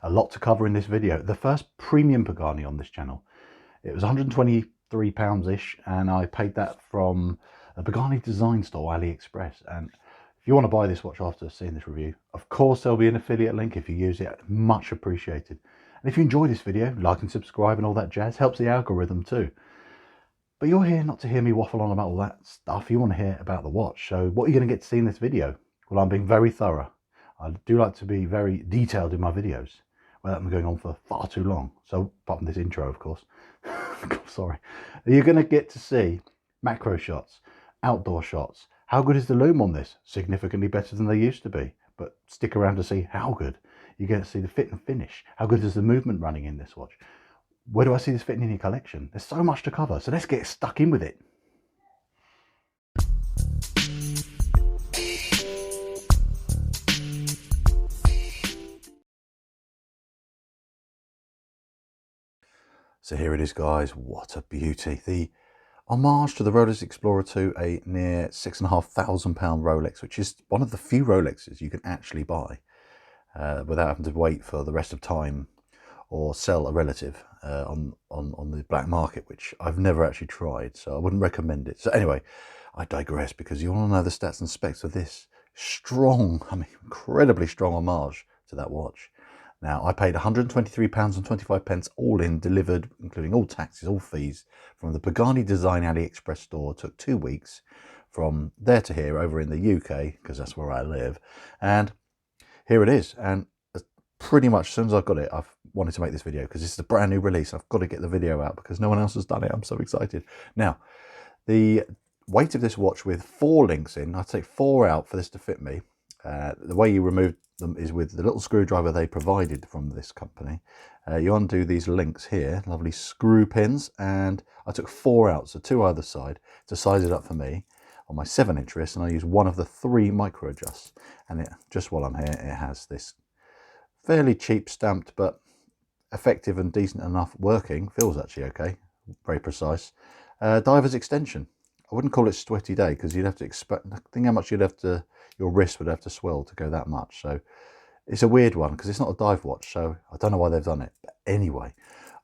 A lot to cover in this video. The first premium Pagani on this channel. It was £123-ish, and I paid that from a Pagani design store, AliExpress. And if you want to buy this watch after seeing this review, of course there'll be an affiliate link if you use it. Much appreciated. And if you enjoy this video, like and subscribe and all that jazz. Helps the algorithm too. But you're here not to hear me waffle on about all that stuff. You want to hear about the watch. So what are you going to get to see in this video? Well, I'm being very thorough. I do like to be very detailed in my videos without them going on for far too long. So apart from this intro, of course. Sorry. You're going to get to see macro shots, outdoor shots. How good is the lume on this? Significantly better than they used to be. But stick around to see how good. You get to see the fit and finish. How good is the movement running in this watch? Where do I see this fitting in your collection? There's so much to cover, so let's get stuck in with it. So here it is, guys. What a beauty. The homage to the Rolex Explorer 2, a near £6,500 Rolex, which is one of the few Rolexes you can actually buy without having to wait for the rest of time or sell a relative on the black market, which I've never actually tried, so I wouldn't recommend it. So anyway, I digress, because you want to know the stats and specs of this strong, I mean incredibly strong homage to that watch. Now, I paid £123.25 all in, delivered, including all taxes, all fees, from the Pagani Design AliExpress store. It took 2 weeks from there to here over in the UK, because that's where I live. And here it is. And pretty much as soon as I got it, I've wanted to make this video, because this is a brand new release. I've got to get the video out because no one else has done it. I'm so excited. Now, the weight of this watch with 4 links in, I'd take 4 out for this to fit me. The way you remove them is with the little screwdriver they provided from this company. You undo these links here, lovely screw pins, and I took 4 out, so 2 either side, to size it up for me on my 7-inch wrist, and I use one of the 3 micro adjusts. And it, just while I'm here, it has this fairly cheap stamped but effective and decent enough working, feels actually okay, very precise, diver's extension. I wouldn't call it sweaty day, because you'd have to expect, think how much your wrist would have to swell to go that much. So it's a weird one, because it's not a dive watch, so I don't know why they've done it. But anyway,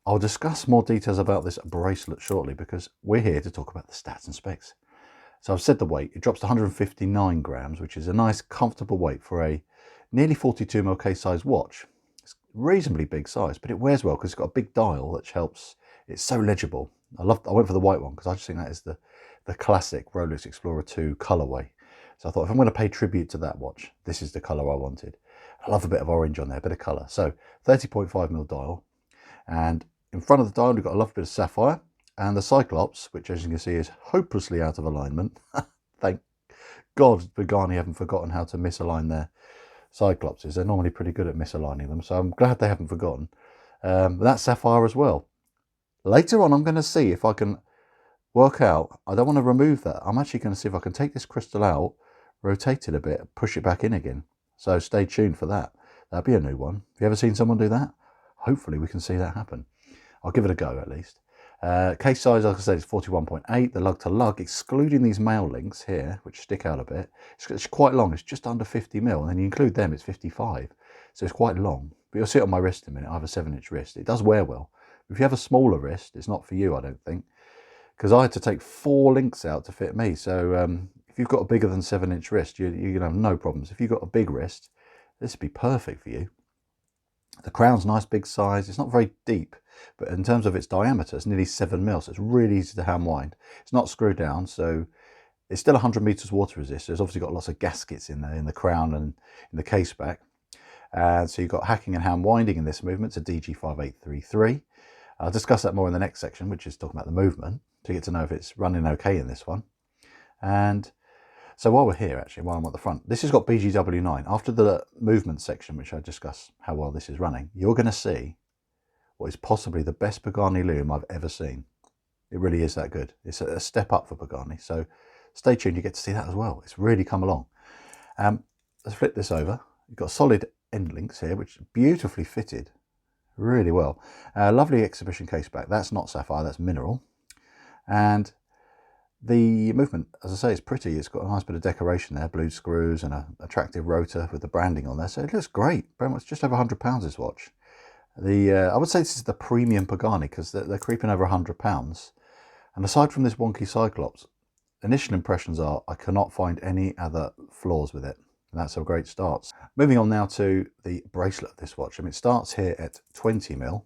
I'll discuss more details about this bracelet shortly, because we're here to talk about the stats and specs. So I've said the weight, it drops to 159 grams, which is a nice comfortable weight for a nearly 42mm case size watch. It's reasonably big size, but it wears well because it's got a big dial, which helps. It's so legible. I went for the white one because I just think that is the classic Rolex Explorer 2 colorway. So I thought, if I'm going to pay tribute to that watch, this is the color I wanted. I love a bit of orange on there, a bit of color. So 30.5mm dial, and in front of the dial we've got a lovely bit of sapphire, and the Cyclops, which as you can see is hopelessly out of alignment. Thank God Pagani haven't forgotten how to misalign their Cyclopses. They're normally pretty good at misaligning them, so I'm glad they haven't forgotten. That's sapphire as well. Later on I'm going to see if I can work out, I don't want to remove that, I'm actually going to see if I can take this crystal out, rotate it a bit, push it back in again. So stay tuned for that. That'd be a new one. Have you ever seen someone do that? Hopefully we can see that happen. I'll give it a go at least. Case size, like I said, is 41.8. The lug to lug, excluding these male links here, which stick out a bit, it's quite long. It's just under 50mm, and then you include them, it's 55. So it's quite long. But you'll see it on my wrist in a minute. I have a 7-inch wrist. It does wear well. If you have a smaller wrist, it's not for you, I don't think, because I had to take 4 links out to fit me. So if you've got a bigger than 7-inch wrist, you're going to have no problems. If you've got a big wrist, this would be perfect for you. The crown's nice big size. It's not very deep, but in terms of its diameter, it's nearly 7mm, so it's really easy to hand wind. It's not screwed down, so it's still 100 meters water resistant. It's obviously got lots of gaskets in there, in the crown and in the case back. And so you've got hacking and hand winding in this movement. It's a DG5833. I'll discuss that more in the next section, which is talking about the movement, to get to know if it's running okay in this one. And so while we're here, actually, while I'm at the front, this has got BGW9. After the movement section, which I discuss how well this is running, you're going to see what is possibly the best Pagani lume I've ever seen. It really is that good. It's a step up for Pagani. So stay tuned, you get to see that as well. It's really come along. Let's flip this over. You've got solid end links here, which are beautifully fitted. Really well. Lovely exhibition case back. That's not sapphire, that's mineral. And the movement, as I say, is pretty. It's got a nice bit of decoration there, blue screws and an attractive rotor with the branding on there. So it looks great. Very much just over £100 this watch. I would say this is the premium Pagani because they're creeping over £100. And aside from this wonky Cyclops, initial impressions are I cannot find any other flaws with it. And that's a great start. Moving on now to the bracelet of this watch. I mean, it starts here at 20mm,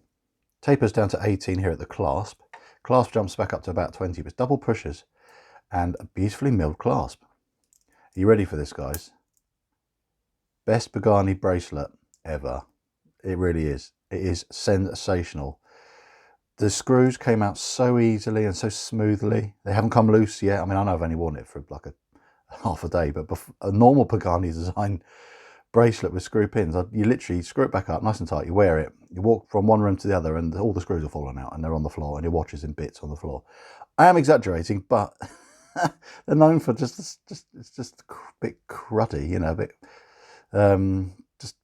tapers down to 18 here at the clasp. Clasp jumps back up to about 20, but double pushers and a beautifully milled clasp. Are you ready for this, guys? Best Pagani bracelet ever. It really is. It is sensational. The screws came out so easily and so smoothly. They haven't come loose yet. I mean, I know I've only worn it for like half a day, but a normal Pagani design bracelet with screw pins, you literally screw it back up nice and tight, you wear it, you walk from one room to the other and all the screws are falling out and they're on the floor and your watch is in bits on the floor. I am exaggerating, but they're known for it's just a bit cruddy, you know, a bit just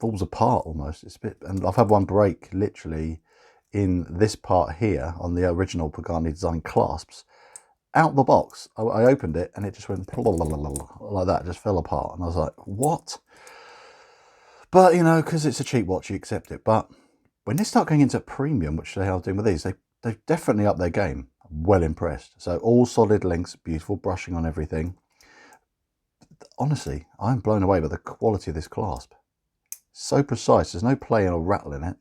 falls apart almost. It's a bit, and I've had one break literally in this part here on the original Pagani design clasps. Out the box, I opened it and it just went like that, just fell apart. And I was like, what? But, you know, because it's a cheap watch, you accept it. But when they start going into premium, which they are doing with these, they've definitely upped their game. Well impressed. So all solid links, beautiful brushing on everything. Honestly, I'm blown away by the quality of this clasp. So precise, there's no play or rattle in it.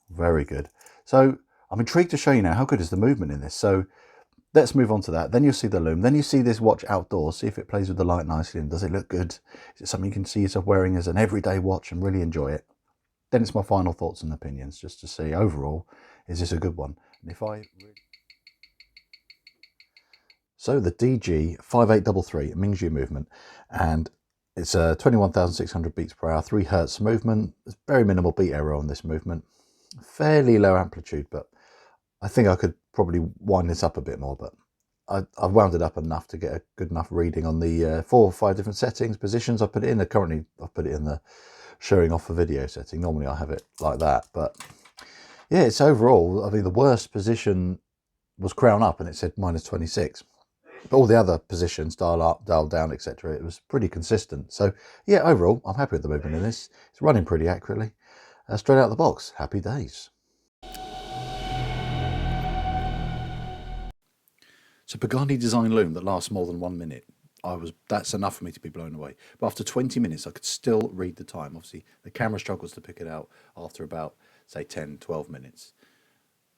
Very good. So I'm intrigued to show you now how good is the movement in this. So let's move on to that. Then you'll see the lume. Then you see this watch outdoors. See if it plays with the light nicely and does it look good? Is it something you can see yourself wearing as an everyday watch and really enjoy it? Then it's my final thoughts and opinions just to see overall, is this a good one? And So the DG5833 Mingzhu movement, and it's a 21,600 beats per hour, 3 Hertz movement. There's very minimal beat error on this movement. Fairly low amplitude, but I think I could probably wind this up a bit more, but I've wound it up enough to get a good enough reading on the 4 or 5 different settings, positions I put it in. Currently, I've put it in the showing off for video setting. Normally I have it like that, but yeah, it's overall, I mean, the worst position was crown up and it said -26. But all the other positions, dial up, dial down, etc., it was pretty consistent. So yeah, overall, I'm happy with the movement in this. It's running pretty accurately. Straight out of the box, happy days. So Pagani design lume that lasts more than 1 minute. That's enough for me to be blown away. But after 20 minutes, I could still read the time. Obviously, the camera struggles to pick it out after about, say, 10, 12 minutes.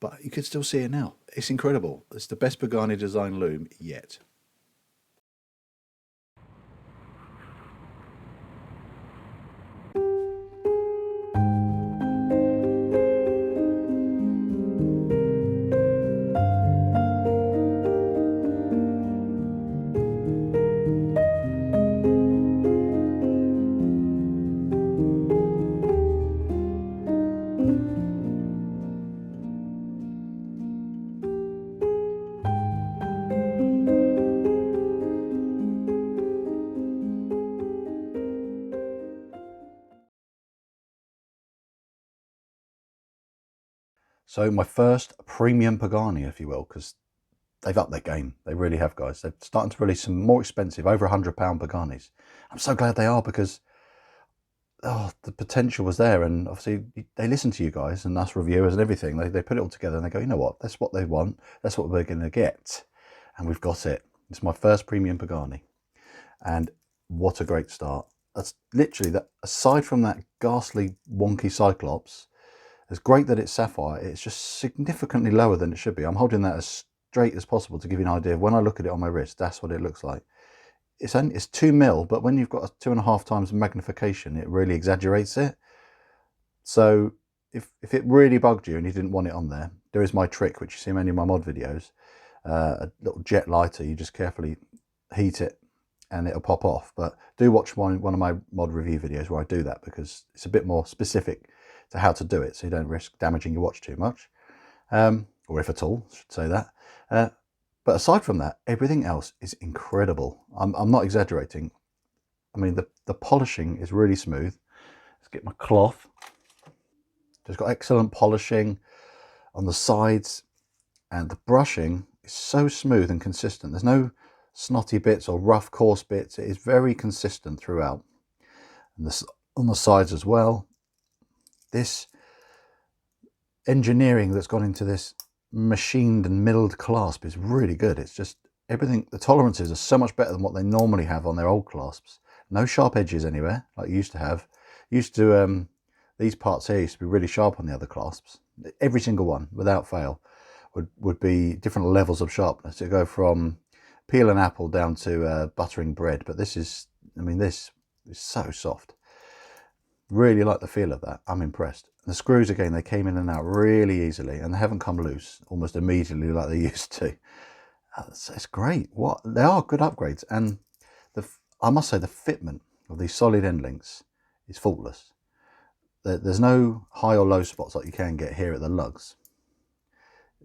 But you can still see it now. It's incredible. It's the best Pagani design lume yet. So my first premium Pagani, if you will, because they've upped their game. They really have, guys. They're starting to release some more expensive, over £100 Paganis. I'm so glad they are because the potential was there, and obviously they listen to you guys and us reviewers and everything. They put it all together and they go, you know what? That's what they want. That's what we're going to get, and we've got it. It's my first premium Pagani, and what a great start. That's literally that. Aside from that ghastly wonky Cyclops, it's great that it's sapphire. It's just significantly lower than it should be. I'm holding that as straight as possible to give you an idea of when I look at it on my wrist, that's what it looks like. It's 2mm, but when you've got a 2.5 times magnification, it really exaggerates it. So if it really bugged you and you didn't want it on there, there is my trick, which you see in many of my mod videos. A little jet lighter, you just carefully heat it and it'll pop off. But do watch one of my mod review videos where I do that, because it's a bit more specific to how to do it, so you don't risk damaging your watch too much, or if at all, I should say that. But aside from that, everything else is incredible. I'm not exaggerating. I mean, the polishing is really smooth. Let's get my cloth. It's got excellent polishing on the sides, and the brushing is so smooth and consistent. There's no snotty bits or rough, coarse bits. It is very consistent throughout. And this on the sides as well. this engineering that's gone into this machined and milled clasp is really good. It's just everything, the tolerances are so much better than what they normally have on their old clasps. No sharp edges anywhere like you used to have. These parts here used to be really sharp on the other clasps. Every single one, without fail, would be different levels of sharpness. It go from peel an apple down to buttering bread. But this is, I mean, this is so soft. Really like the feel of that. I'm impressed. The screws, again, they came in and out really easily, and they haven't come loose almost immediately like they used to. It's great. They are good upgrades, and I must say the fitment of these solid end links is faultless. There's no high or low spots like you can get here at the lugs.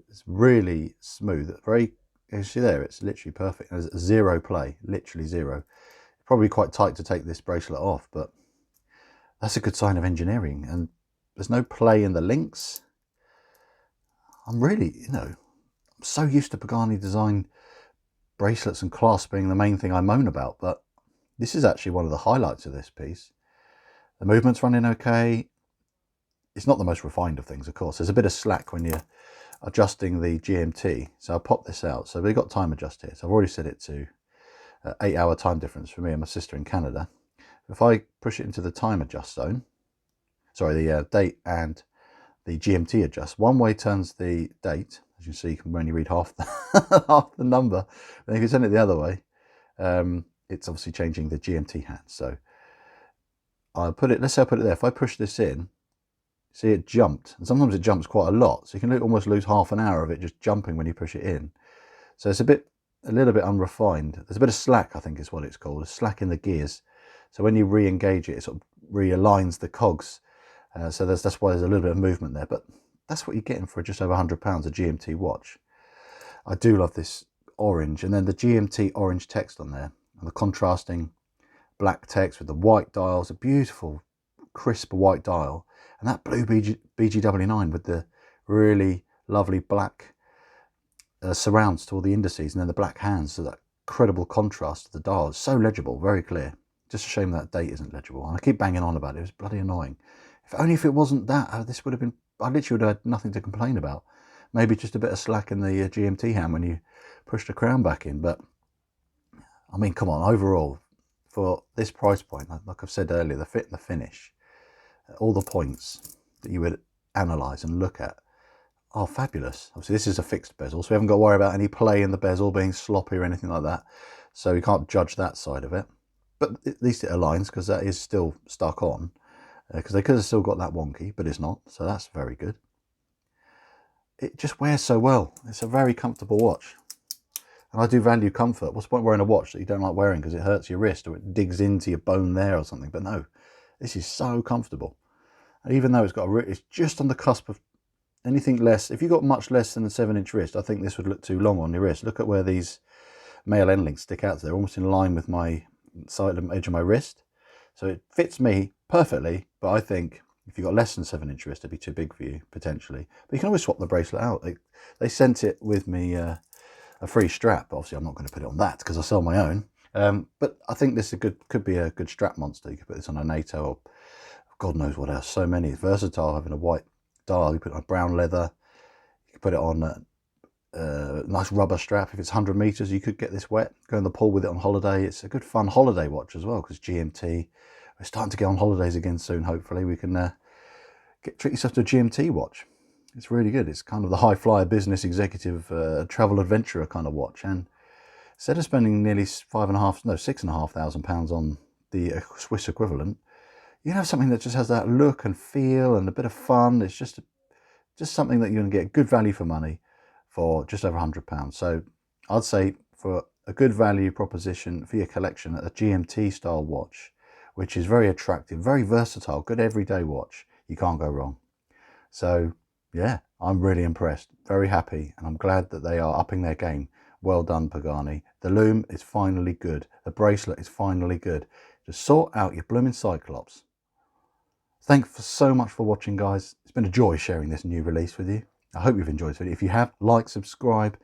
It's really smooth. Very, you see there, it's literally perfect. There's zero play, literally zero. Probably quite tight to take this bracelet off, but that's a good sign of engineering. And there's no play in the links. I'm really, I'm so used to Pagani design bracelets and clasps being the main thing I moan about, but this is actually one of the highlights of this piece. The movement's running okay. It's not the most refined of things, of course. There's a bit of slack when you're adjusting the GMT. So I'll pop this out. So we've got time adjust here. So I've already set it to 8-hour time difference for me and my sister in Canada. If I push it into the time adjust zone, sorry, the date and the GMT adjust, one way turns the date. As you see, you can only read half the, half the number. And if you turn it the other way, it's obviously changing the GMT hand. So I'll put it, let's say I put it there. If I push this in, see it jumped. And sometimes it jumps quite a lot. So you can almost lose half an hour of it just jumping when you push it in. So it's a little bit unrefined. There's a bit of slack, I think is what it's called. A slack in the gears. So when you re-engage it, it sort of realigns the cogs. So that's why there's a little bit of movement there. But that's what you're getting for just over £100, a GMT watch. I do love this orange. And then the GMT orange text on there. And the contrasting black text with the white dials. A beautiful, crisp white dial. And that blue BGW9 with the really lovely black surrounds to all the indices. And then the black hands. So that incredible contrast to the dials. So legible, very clear. Just a shame that date isn't legible. And I keep banging on about it. It was bloody annoying. If it wasn't that, this would have been, I literally would have had nothing to complain about. Maybe just a bit of slack in the GMT hand when you push the crown back in. But, I mean, come on, overall, for this price point, like I've said earlier, the fit and the finish, all the points that you would analyse and look at are fabulous. Obviously, this is a fixed bezel, so we haven't got to worry about any play in the bezel being sloppy or anything like that. So you can't judge that side of it. But at least it aligns, because that is still stuck on. Because they could have still got that wonky, but it's not. So that's very good. It just wears so well. It's a very comfortable watch. And I do value comfort. What's the point wearing a watch that you don't like wearing because it hurts your wrist or it digs into your bone there or something? But no, this is so comfortable. And even though it's just on the cusp of anything less. If you got much less than a 7-inch wrist, I think this would look too long on your wrist. Look at where these male end links stick out. They're almost in line with my side and edge of my wrist. So it fits me perfectly, but I think if you've got less than 7-inch wrist, it'd be too big for you, potentially. But you can always swap the bracelet out. They sent it with me a free strap. Obviously, I'm not going to put it on that because I sell my own. But I think this could be a good strap monster. You could put this on a NATO or God knows what else. So many. It's versatile, having a white dial. You put it on brown leather. You could put it on a nice rubber strap. If it's 100 meters, you could get this wet. Go in the pool with it on holiday. It's a good fun holiday watch as well, because GMT, we're starting to get on holidays again soon. Hopefully we can treat yourself to a GMT watch. It's really good. It's kind of the high flyer business executive travel adventurer kind of watch. And instead of spending nearly £6,500 on the Swiss equivalent, you can have something that just has that look and feel and a bit of fun. It's just something that you're going to get good value for money for just over £100. So I'd say for a good value proposition for your collection, a GMT style watch, which is very attractive, very versatile, good everyday watch, you can't go wrong. So yeah, I'm really impressed, very happy, and I'm glad that they are upping their game. Well done, Pagani. The lume is finally good. The bracelet is finally good. Just sort out your blooming Cyclops. Thanks so much for watching, guys. It's been a joy sharing this new release with you. I hope you've enjoyed it. If you have, like, subscribe,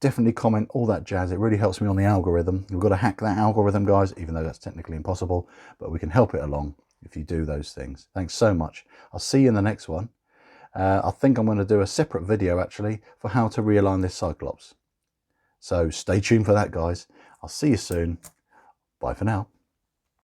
definitely comment, all that jazz. It really helps me on the algorithm. We've got to hack that algorithm, guys, even though that's technically impossible, but we can help it along. if you do those things. Thanks so much. I'll see you in the next one. I think I'm going to do a separate video actually for how to realign this Cyclops. So stay tuned for that, guys. I'll see you soon. Bye for now.